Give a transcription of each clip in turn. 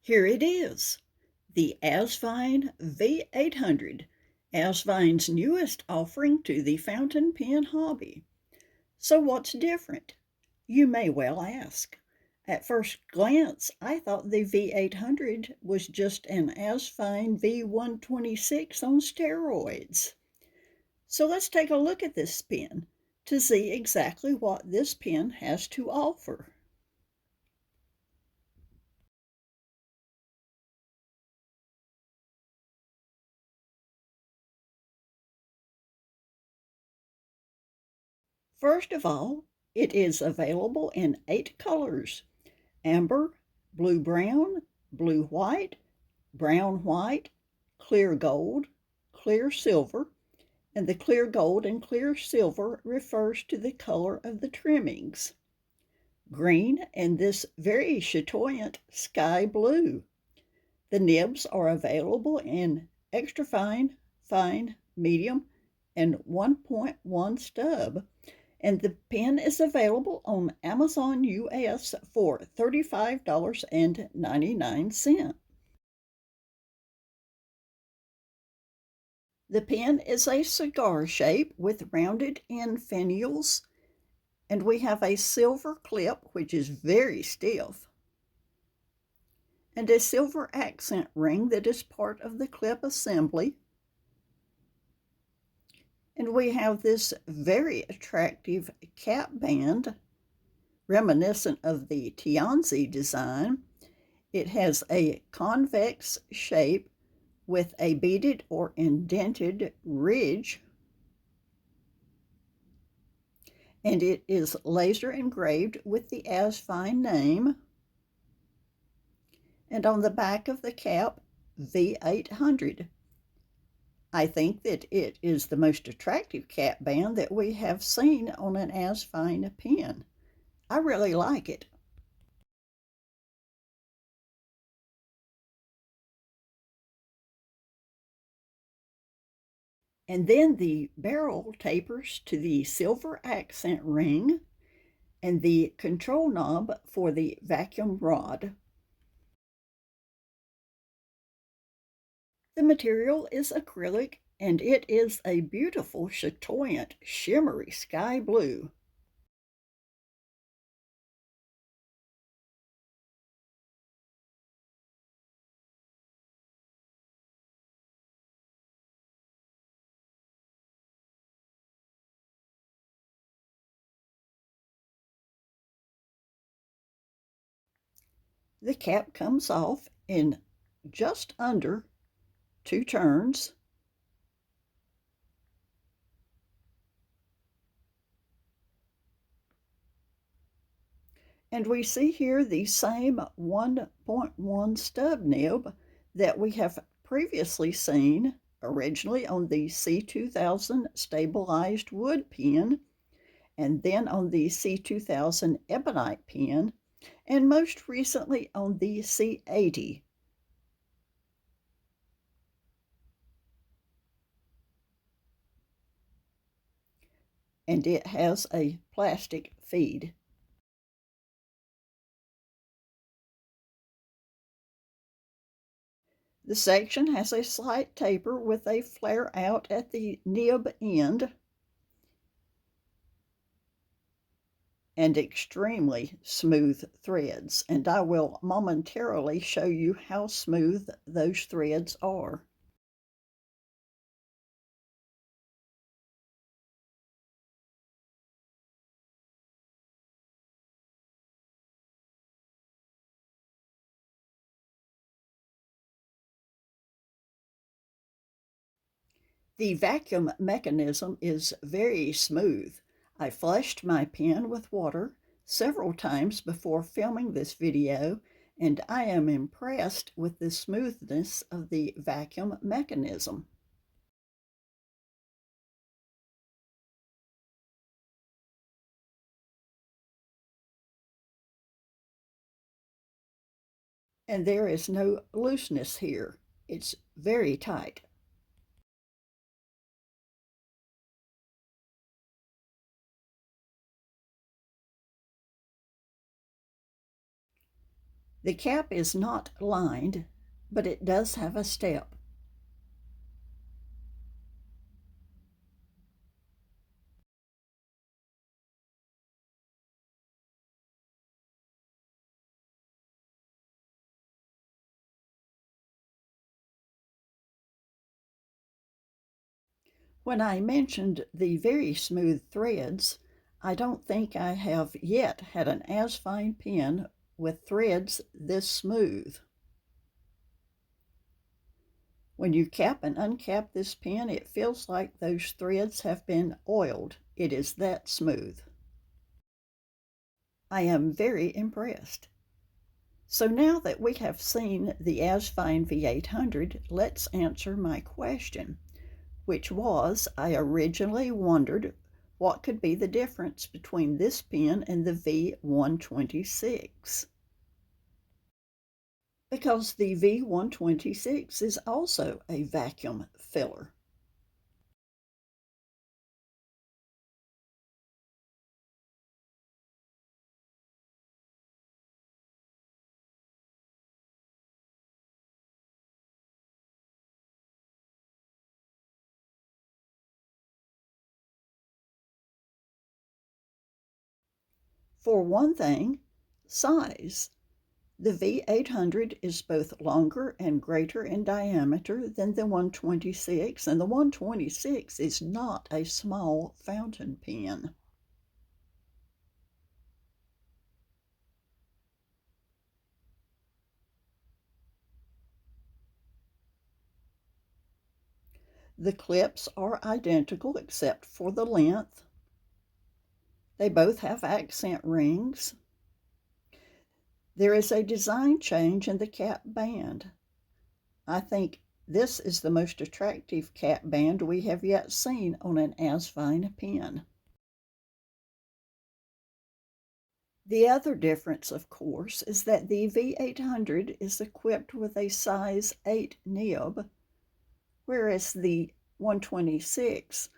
Here it is, the Asvine V800, Asvine's newest offering to the fountain pen hobby. So what's different? You may well ask. At first glance, I thought the V800 was just an Asvine V126 on steroids. So let's take a look at this pen to see exactly what this pen has to offer. First of all, it is available in 8 colors: amber, blue-brown, blue-white, brown-white, clear gold, clear silver, and the clear gold and clear silver refers to the color of the trimmings, green, and this very chatoyant sky blue. The nibs are available in extra fine, fine, medium, and 1.1 stub, and the pen is available on Amazon US for $35.99. The pen is a cigar shape with rounded end finials, and we have a silver clip, which is very stiff, and a silver accent ring that is part of the clip assembly. And we have this very attractive cap band, reminiscent of the Tianzi design. It has a convex shape with a beaded or indented ridge, and it is laser engraved with the Asvine name. And on the back of the cap, V800. I think that it is the most attractive cap band that we have seen on an Asvine pen. I really like it. And then the barrel tapers to the silver accent ring and the control knob for the vacuum rod. The material is acrylic, and it is a beautiful chatoyant shimmery sky blue. The cap comes off in just under 2 turns, and we see here the same 1.1 stub nib that we have previously seen originally on the C2000 stabilized wood pen, and then on the C2000 ebonite pen, and most recently on the C80. And it has a plastic feed. The section has a slight taper with a flare out at the nib end and extremely smooth threads, and I will momentarily show you how smooth those threads are. The vacuum mechanism is very smooth. I flushed my pen with water several times before filming this video, and I am impressed with the smoothness of the vacuum mechanism. And there is no looseness here. It's very tight. The cap is not lined, but it does have a step. When I mentioned the very smooth threads, I don't think I have yet had an Asvine pen with threads this smooth. When you cap and uncap this pen, it feels like those threads have been oiled. It is that smooth. I am very impressed. So now that we have seen the Asvine V800, let's answer my question, which was, I originally wondered what could be the difference between this pen and the V126. Because the V126 is also a vacuum filler. For one thing, size. The V800 is both longer and greater in diameter than the 126, and the 126 is not a small fountain pen. The clips are identical except for the length. They both have accent rings. There is a design change in the cap band. I think this is the most attractive cap band we have yet seen on an Asvine pen. The other difference, of course, is that the V800 is equipped with a size 8 nib, whereas the 126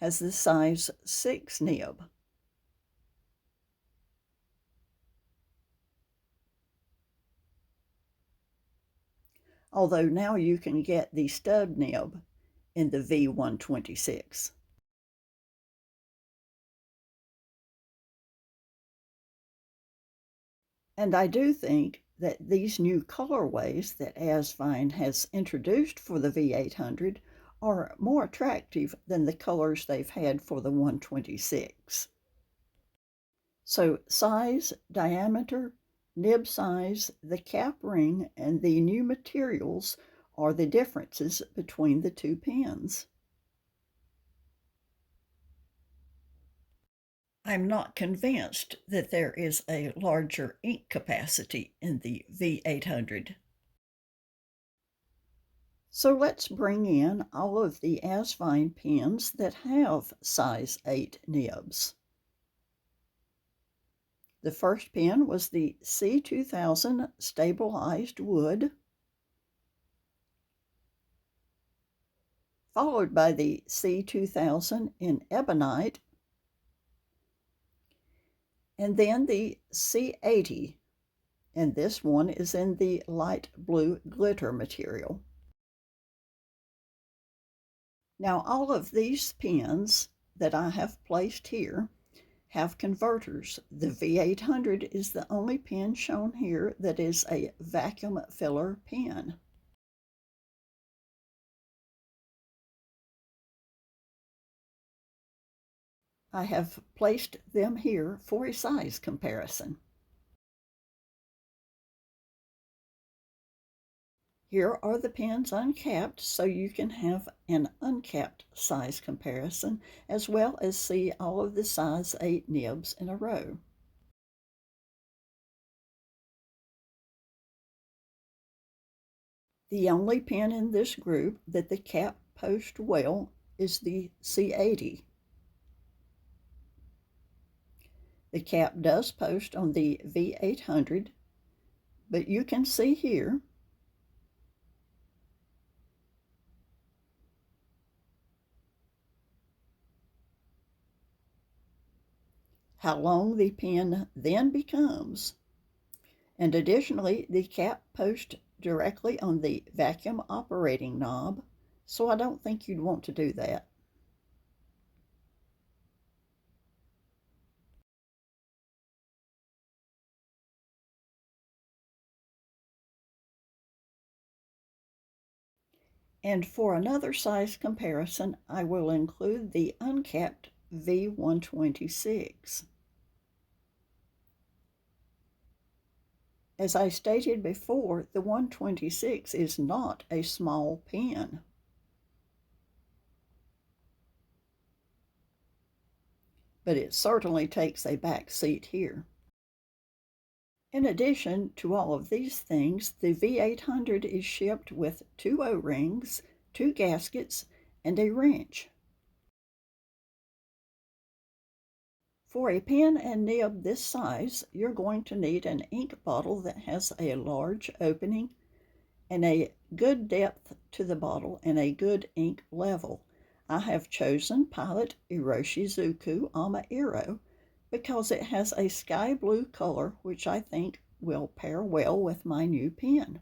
has the size 6 nib. Although now you can get the stub nib in the V126. And I do think that these new colorways that Asvine has introduced for the V800 are more attractive than the colors they've had for the 126. So size, diameter, nib size, the cap ring, and the new materials are the differences between the two pens. I'm not convinced that there is a larger ink capacity in the V800. So let's bring in all of the Asvine pens that have size 8 nibs. The first pen was the C2000 stabilized wood, followed by the C2000 in ebonite, and then the C80, and this one is in the light blue glitter material. Now all of these pens that I have placed here have converters. The V800 is the only pen shown here that is a vacuum filler pen. I have placed them here for a size comparison. Here are the pens uncapped, so you can have an uncapped size comparison, as well as see all of the size 8 nibs in a row. The only pen in this group that the cap posts well is the C80. The cap does post on the V800, but you can see here how long the pen then becomes. And additionally, the cap posts directly on the vacuum operating knob, so I don't think you'd want to do that. And for another size comparison, I will include the uncapped V126. As I stated before, the 126 is not a small pen. But it certainly takes a back seat here. In addition to all of these things, the V800 is shipped with 2 O-rings, 2 gaskets, and a wrench. For a pen and nib this size, you're going to need an ink bottle that has a large opening and a good depth to the bottle and a good ink level. I have chosen Pilot Iroshizuku Amairo because it has a sky blue color, which I think will pair well with my new pen.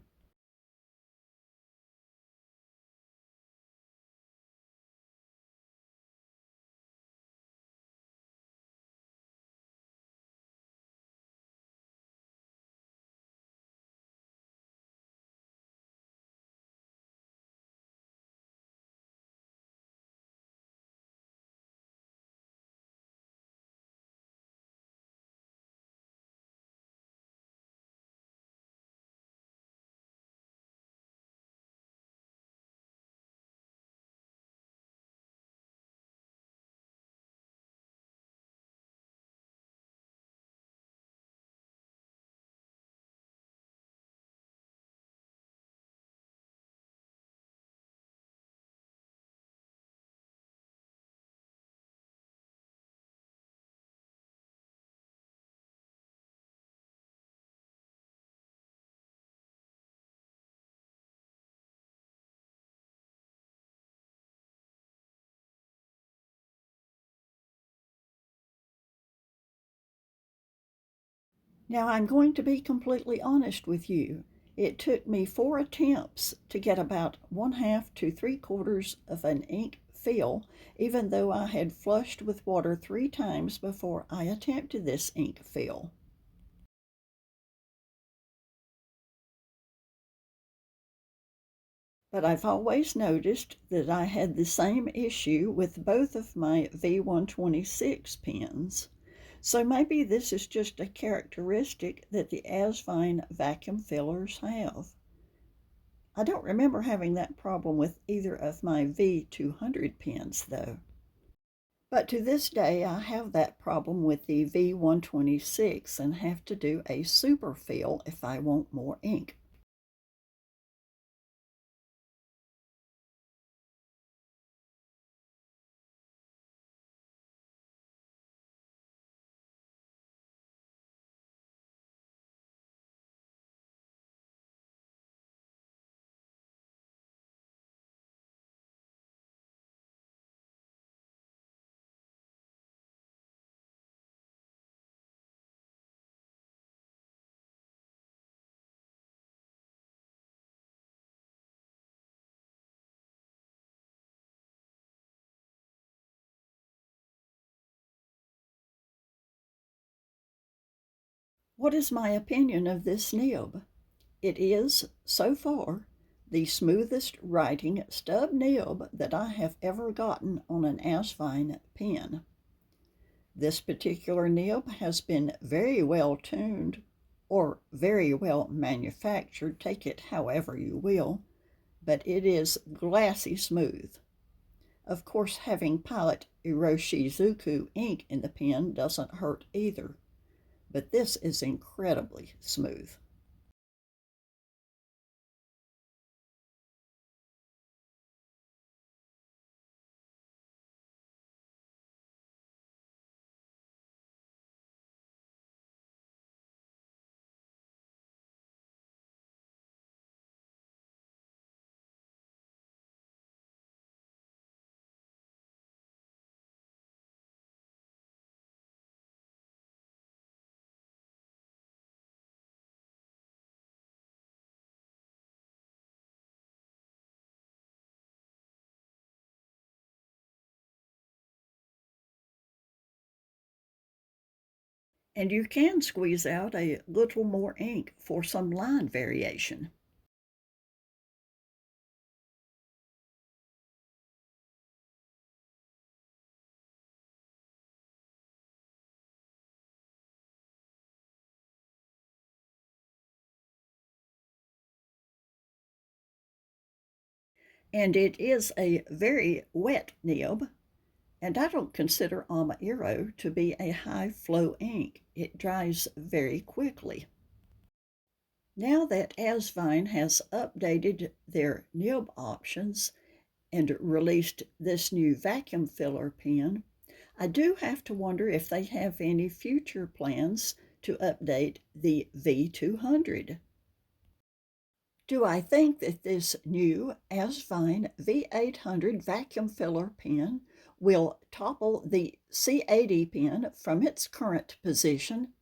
Now I'm going to be completely honest with you. It took me 4 attempts to get about 1/2 to 3/4 of an ink fill, even though I had flushed with water 3 times before I attempted this ink fill. But I've always noticed that I had the same issue with both of my V126 pens. So maybe this is just a characteristic that the Asvine vacuum fillers have. I don't remember having that problem with either of my V200 pens though. But to this day I have that problem with the V126 and have to do a super fill if I want more ink. What is my opinion of this nib? It is, so far, the smoothest writing stub nib that I have ever gotten on an Asvine pen. This particular nib has been very well tuned or very well manufactured, take it however you will, but it is glassy smooth. Of course, having Pilot Iroshizuku ink in the pen doesn't hurt either, but this is incredibly smooth. And you can squeeze out a little more ink for some line variation. And it is a very wet nib, and I don't consider Amairo to be a high flow ink. It dries very quickly. Now that Asvine has updated their nib options and released this new vacuum filler pen, I do have to wonder if they have any future plans to update the V200. Do I think that this new Asvine V800 vacuum filler pen will topple the C80 pen from its current position?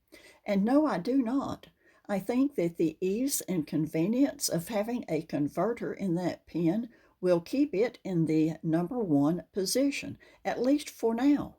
And no, I do not. I think that the ease and convenience of having a converter in that pen will keep it in the #1 position, at least for now.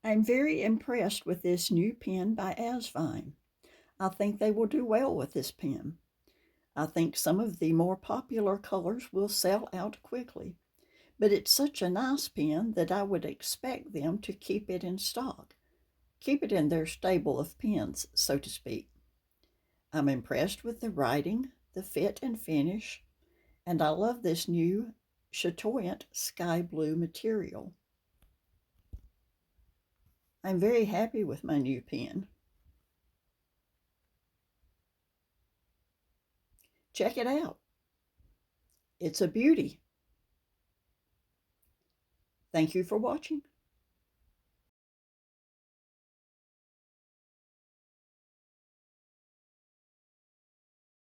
I'm very impressed with this new pen by Asvine. I think they will do well with this pen. I think some of the more popular colors will sell out quickly, but it's such a nice pen that I would expect them to keep it in stock, keep it in their stable of pens, so to speak. I'm impressed with the writing, the fit and finish, and I love this new chatoyant sky blue material. I'm very happy with my new pen. Check it out. It's a beauty. Thank you for watching.